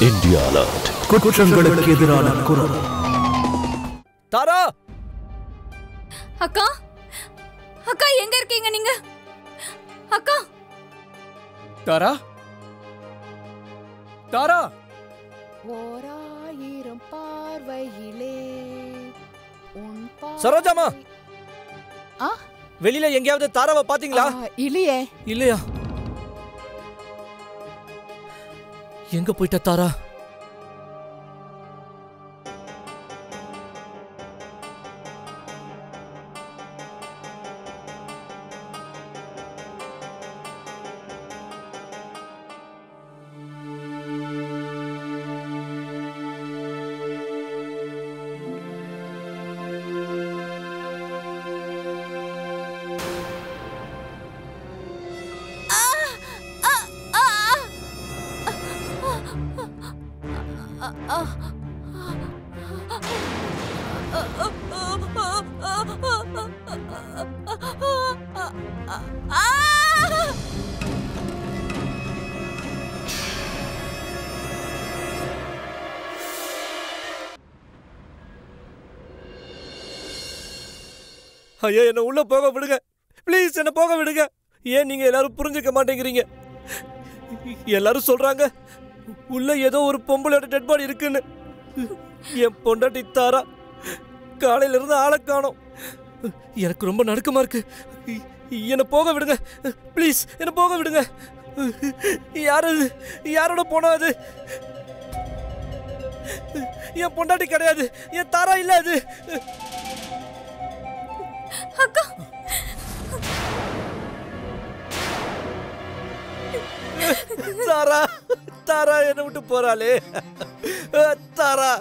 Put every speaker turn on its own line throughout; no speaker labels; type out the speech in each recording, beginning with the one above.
India Alert. குற்றங்களுக்கு எதிரான குரல். தாரா
அக்கா அக்கா எங்க இருக்கீங்க நீங்க? அக்கா
தாரா தாரா
ஓராயிரம் பார்வையிலே உன்
சரோஜாமா வெளியில எங்கயாவது தாராவை பாத்தீங்களா?
இல்லையே.
இல்லையா? எங்க போயிட்ட தாரா? ஐயா என்ன உள்ள போக விடுங்க, ப்ளீஸ் என்ன போக விடுங்க. ஏன் நீங்க எல்லாரும் புரிஞ்சுக்க மாட்டேங்கிறீங்க? எல்லாரும் சொல்றாங்க உள்ள ஏதோ ஒரு பொம்பளையோட டெட் பாடி இருக்குன்னு. என் பொண்டாட்டி தாரா காலையில இருந்து ஆளை காணோம். எனக்கு ரொம்ப நடுக்கமா இருக்கு. என்ன போக விடுங்க ப்ளீஸ், என்ன போக விடுங்க. யாரு யாரோட போனோ அது? என் பொண்டாட்டி கிடையாது, என் தாரா இல்ல அது.
அக்கா
தாரா தாரா என்ன விட்டு போறாளே. தாரா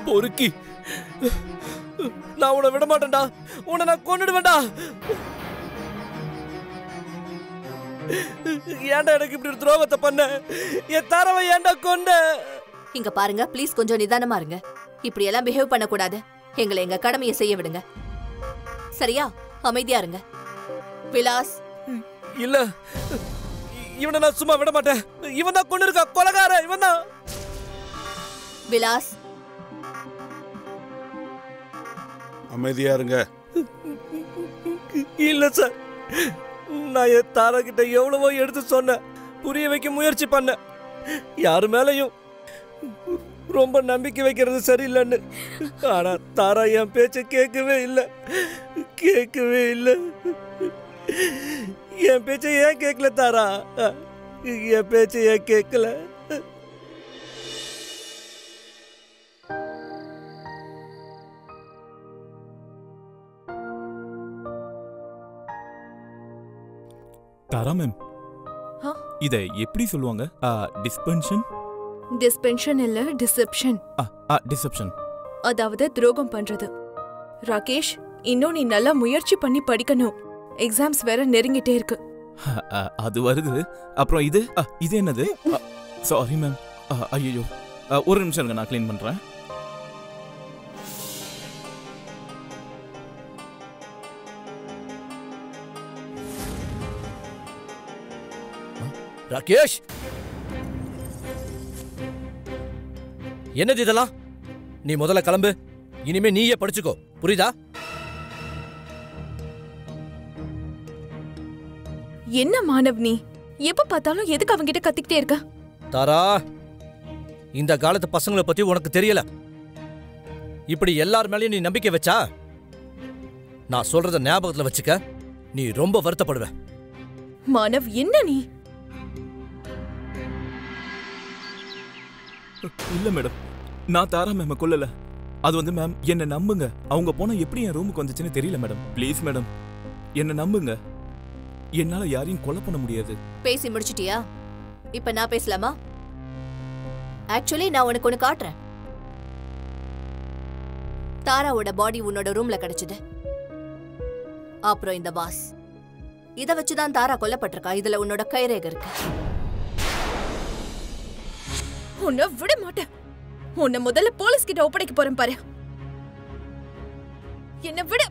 பொறுக்கி, நான் உன்னை விட மாட்டேன்டா, உன்னை நான் கொன்னுடுவேன்டா. ஏன்டா எனக்கு இப்படி ஒரு துரோகத்தை பண்ண? என் தாராவை ஏன்டா கொன்ன?
இங்க பாருங்க, ப்ளீஸ் கொஞ்சம் நிதானமா இருங்க. இப்படி எல்லாம் பிஹேவ் பண்ண கூடாது. எங்களை எங்க கடமையை செய்ய விடுங்க, சரியா? அமைதியா இருங்க. விலாஸ்
இல்ல, இவனை நான் சும்மா விட மாட்டேன். இவன் தான் கொண்டு இருக்கா, கொலைகார இவன் தான்.
விலாஸ்
அமைதியா இருங்க.
இல்ல சார், நான் என் தாரா கிட்ட எவ்வளவோ எடுத்து சொன்னேன், புரிய வைக்க முயற்சி பண்ண. யாரு மேலையும் ரொம்ப நம்பிக்கை வைக்கிறது சரியில்லைன்னு. ஆனா தாரா என் பேச்ச கேட்கவே இல்லை, கேட்கவே இல்லை. என் பேச்ச ஏன் கேட்கல தாரா? என் பேச்ச ஏன் கேட்கல?
தாரா மேம், இத எப்படி சொல்லுவாங்க? டிஸ்பென்ஷன்?
டிஸ்பென்ஷன் இல்ல, டிசெப்ஷன்.
டிசெப்ஷன்.
அதாவது துரோகம் பண்றது. ராகேஷ், இன்னும் நீ நல்லா முயற்சி பண்ணி படிக்கணும். எக்ஸாம்ஸ் வேற நெருங்கிட்டே இருக்கு.
அது வருது. அப்புறம் இது இது என்னது? Sorry ma'am. ஐயோ, ஒரு நிமிஷம் இருங்க, நான் க்ளீன் பண்றேன்.
ராகேஷ், என்னது இதெல்லாம்? நீ முதல்ல கிளம்பு. இனிமே நீயே படிச்சுக்கோ, புரியுதா?
என்ன மாணவ் நீ? எப்ப பார்த்தாலும் எதுக்கு அவங்கிட்ட கத்திக்கிட்டே இருக்க?
தாரா, இந்த காலத்து பசங்களை பத்தி உனக்கு தெரியல. இப்படி எல்லார் மேலயும் நீ நம்பிக்கை வச்சா, நான் சொல்றத ஞாபகத்துல வச்சுக்க, நீ ரொம்ப வருத்தப்படுவ.
மாணவ், என்ன நீ?
இல்ல மேடம், நான் தாரா மேம் கொல்லல. அது வந்து மேம், என்ன நம்புங்க. அவங்க போனா எப்படி என் ரூமுக்கு வந்துச்சுன்னு தெரியல மேடம். ப்ளீஸ் மேடம், என்ன நம்புங்க. என்னால யாரையும் கொலை பண்ண முடியாது.
பேசி முடிச்சிட்டியா? இப்ப நான் பேசலாமா? ஆக்சுவலி நான் உனக்கு ஒன்னு காட்டுறேன். தாராவோட பாடி உன்னோட ரூம்ல கிடைச்சது. அப்புறம் இந்த வாஸ், இத வச்சுதான் தாரா கொல்லப்பட்டிருக்கா. இதுல உன்னோட கைரேகை இருக்கு.
உன்னை விட மாட்டேன். உன்னை முதல்ல போலீஸ் கிட்ட ஒப்படைக்க போறேன் பாரு. என்ன விடு.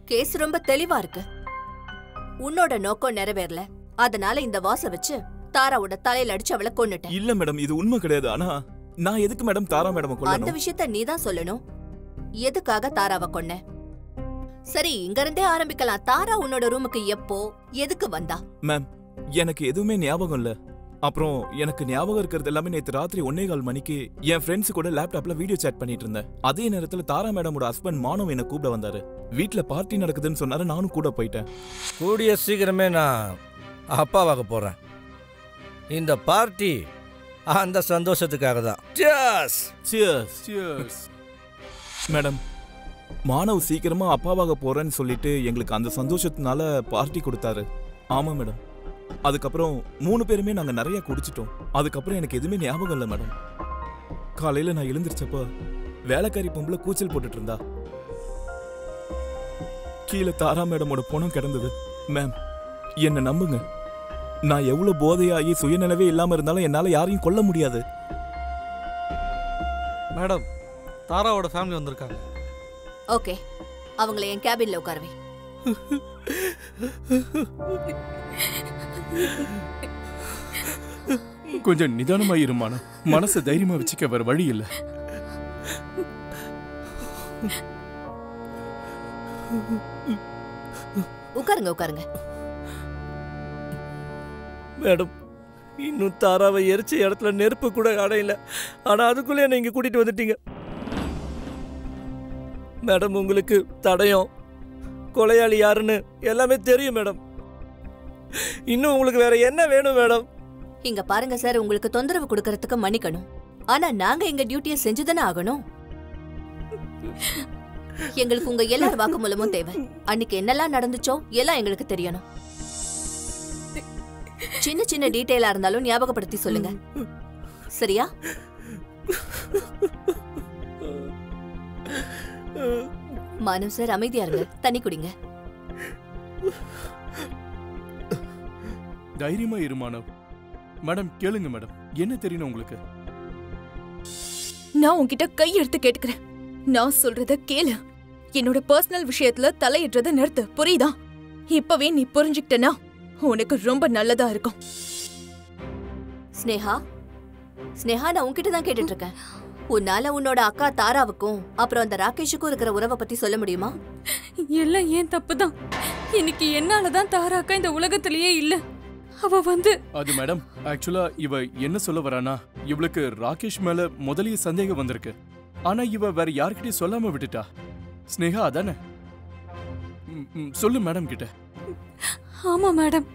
கேஸ் ரொம்ப தெளிவா இருக்கு. உன்னோட நோக்கம் நிறைவேறல, அதனால இந்த வாச வச்சு தாராவோட தலையில அடிச்சு அவளை கொன்னுட்டேன்.
இல்ல மேடம், இது உண்மை கிடையாது. ஆனா நான் எதுக்கு மேடம் தாரா மேடம்
அந்த
கொல்லணும்?
விஷயத்த நீதான் சொல்லணும். எதுக்காக தாராவை கொன்ன? சரி, இங்க இருந்தே ஆரம்பிக்கலாம். தாரா உன்னோட ரூமுக்கு எப்போ எதுக்கு வந்தா?
மேம், எனக்கு எதுவுமே ஞாபகம் இல்ல. அப்புறம் எனக்கு ஞாபகம் இருக்கிறது எல்லாமே நேத்து ராத்திரி 1:15 மணிக்கு என் ஃப்ரெண்ட்ஸ் கூட லேப்டாப்ல வீடியோ சாட் பண்ணிட்டு இருந்தேன். அதே நேரத்துல தாரா மேடமோட ஹஸ்பண்ட் மானவ் என்ன கூப்பிட வந்தாரு. வீட்ல பார்ட்டி நடக்குதுன்னு சொன்னாரு, நானும் கூட போயிட்டேன்.
கூடிய சீக்கிரமே நான் அப்பாவாக போறேன். இந்த பார்ட்டி அந்த சந்தோஷத்துக்காக தான்.
Cheers. மேடம், மானவ் சீக்கிரமா அப்பாவாக போறேன்னு சொல்லிட்டு எங்களுக்கு அந்த சந்தோஷத்தினால பார்ட்டி கொடுத்தாரு. ஆமா மேடம். அதுக்கப்புறம் 3 பேருமே நாங்க நிறைய குடிச்சிட்டோம். அதுக்கப்புறம் எனக்கு எதுவுமே ஞாபகம் இல்லை மேடம். காலையில நான் எழுந்திருச்சப்ப வேலைக்காரி பொம்பளை கூச்சல் போட்டுட்டு இருந்தா. கீழே தாரா மேடமோட பணம் கிடந்தது. மேம், என்ன நம்புங்க, நான் எவ்வளவு போதையாகி சுயநிலவே இல்லாம இருந்தாலும் என்னால யாரையும் கொல்ல முடியாது.
மேடம், தாராவோட ஃபேமிலி வந்திருக்காங்க.
ஓகே, அவங்கள என் கேபின்ல உட்காரவே.
கொஞ்சம் நிதானமாயிருமான மனசை தைரியமா வச்சுக்க வேற வழி இல்ல.
உட்காருங்க.
மேடம், இன்னும் தாராவை எரிச்ச இடத்துல நெருப்பு கூட அடையல. ஆனா அதுக்குள்ளே என்ன இங்க கூட்டிட்டு வந்துட்டீங்க. மேடம், உங்களுக்கு தடயம், கொலையாளி யாருன்னு எல்லாமே தெரியும் மேடம். இன்னும் உங்களுக்கு வேற என்ன வேணும் மேடம்?
இங்க பாருங்க சார், உங்களுக்கு தொந்தரவு கொடுக்கறதுக்கு மன்னிக்கணும். ஆனா நாங்க எங்க டியூட்டியை செஞ்சுதானே ஆகணும். எங்களுக்கு உங்க எல்லார் வாக்குமூலமும் தேவை. அன்னைக்கு என்னெல்லாம் நடந்துச்சோ எல்லாம் எங்களுக்கு தெரியணும். சின்ன சின்ன டீட்டெயிலா இருந்தாலும் ஞாபகப்படுத்தி சொல்லுங்க, சரியா? மானவ் சார், அமைதியா இருங்க, தண்ணி குடிங்க.
தைரியமா இரு மானவ். மேடம் கேளுங்க மேடம், என்ன தெரியணும் உங்களுக்கு?
நான் உன்கிட்ட கை எடுத்து கேட்டுக்கிறேன். நான் சொல்றத கேளு. என்னோட பர்சனல் விஷயத்துல தலையிடுறத நிறுத்து, புரியுதா? இப்பவே நீ புரிஞ்சுக்கிட்டனா உனக்கு ரொம்ப நல்லதா இருக்கும்.
ஸ்னேகா, நான் உன்கிட்ட தான் கேட்டுட்டு இருக்கேன். உன்னால உன்னோட அக்கா தாராவுக்கும் அப்புறம் அந்த ராகேஷுக்கும் இருக்கிற உறவை பத்தி சொல்ல முடியுமா?
எல்லாம் ஏன் தப்புதான். இன்னைக்கு என்னாலதான் தாரா அக்கா இந்த உலகத்திலேயே இல்ல. அவ
அது மேடம், ஆக்சுவலா இவ என்ன சொல்ல வரானா, இவளுக்கு ராகேஷ் மேல முதலிய சந்தேகம் வந்திருக்கு. ஆனா இவ வேற யார்கிட்டயும் சொல்லாம விட்டுட்டா. ஸ்னேகா அதானே? சொல்லு மேடம் கிட்ட.
ஆமா மேடம்,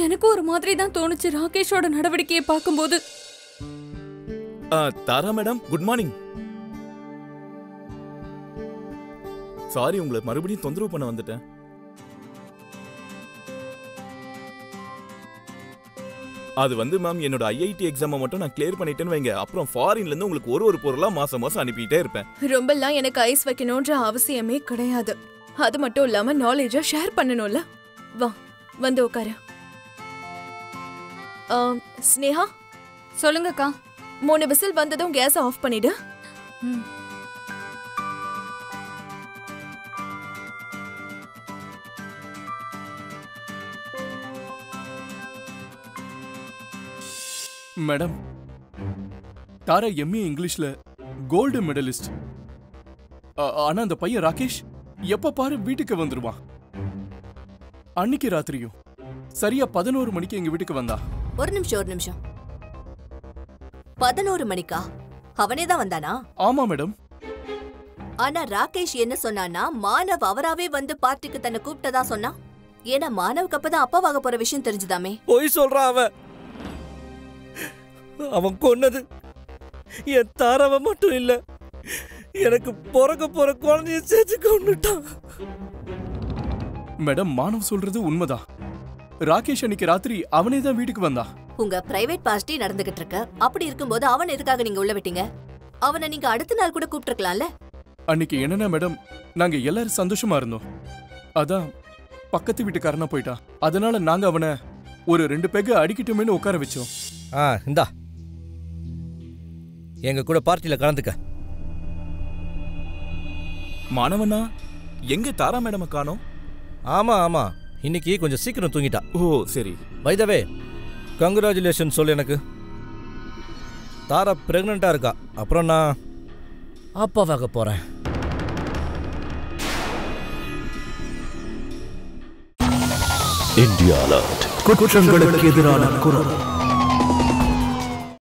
எனக்கு ஒரு மாதிரி தான் தோணுச்சு ராகேஷோட நடவடிக்கையை பார்க்கும்போது.
தாரா மேடம், குட் மார்னிங். சாரி, உங்களை மறுபடியும் தொந்தரவு பண்ண வந்துட்டேன். அது மேம், என்னோட ஐஐடி எக்ஸாமை மட்டும் நான் கிளியர் பண்ணிட்டேன்னு வைங்க, அப்புறம் ஃபாரின்ல இருந்து உங்களுக்கு ஒரு பொருளா மாசம் அனுப்பிட்டே இருப்பேன்.
ரொம்பலாம் எனக்கு ஐஸ் வைக்கணும்ன்ற அவசியமே கிடையாது. அது மட்டும் இல்லாம நாலேஜ ஷேர் பண்ணணும்ல. வா, வந்து உட்காரு. ஸ்னேகா,
சொல்லுங்கக்கா.
3 விசில் வந்ததும் கேஸ் ஆஃப் பண்ணிடு.
மேடம், தாரா எம்ஏ இங்கிலீஷ்ல கோல்டு மெடலிஸ்ட். ஆனா அந்த பையன் ராகேஷ் எப்ப பாரு வீட்டுக்கு வந்துருவான். அன்னைக்கு ராத்திரியும் சரியா 11 மணிக்கு எங்க வீட்டுக்கு வந்தா.
ஒரு நிமிஷம். 11 மணிக்கா? அவனே தான் வந்தானா?
ஆமா மேடம்.
ஆனா ராகேஷ் என்ன சொன்னானா, மானவ் அவராவே வந்து பார்ட்டிக்கு தன்னை கூப்பிட்டதா சொன்னா. ஏன்னா மானவுக்கு அப்பதான் அப்பாவாக போற விஷயம் தெரிஞ்சுதாமே.
போய் சொல்றான் அவன் கொன்னது என் தாராவை மட்டும் இல்ல, எனக்கு பிறக்க போற குழந்தைய சேர்த்து கொன்னுட்டான்.
மேடம், மானவ் சொல்றது உண்மைதான். ராகேஷ் அன்னைக்கு ராத்திரி அவனே தான் வீட்டுக்கு வந்தா.
உங்க பிரைவேட் பார்ட்டி நடந்துகிட்டு இருக்கு. அப்படி இருக்கும்போது அவன் எதுக்காக நீங்க உள்ள விட்டீங்க? அவனை நீங்க அடுத்த நாள் கூட கூப்பிட்டுருக்கலாம்ல.
அன்னைக்கு என்னன்னா மேடம், நாங்க எல்லாரும் சந்தோஷமா இருந்தோம். அதான் பக்கத்து வீட்டுக்காரனா போயிட்டான். அதனால நாங்க அவனை ஒரு 2 பெக்கு அடிக்கட்டுமேனு உட்கார வச்சோம்.
இந்தா, எங்க கூட பார்ட்டியில கலந்துக்க.
மாணவனா எங்க தாரா மேடம் காணோம்?
ஆமா ஆமா, இன்னைக்கு கொஞ்சம் சீக்கிரம் தூங்கிட்டா.
ஓ சரி.
பை த வே, கங்க்ராச்சுலேஷன் சொல்லு எனக்கு. தாரா பிரெக்னண்டா இருக்கா. அப்புறம் நான் அப்பாவாக போறேன்.
இந்தியா அலர்ட், குற்றங்களுக்கு எதிரான குரல்.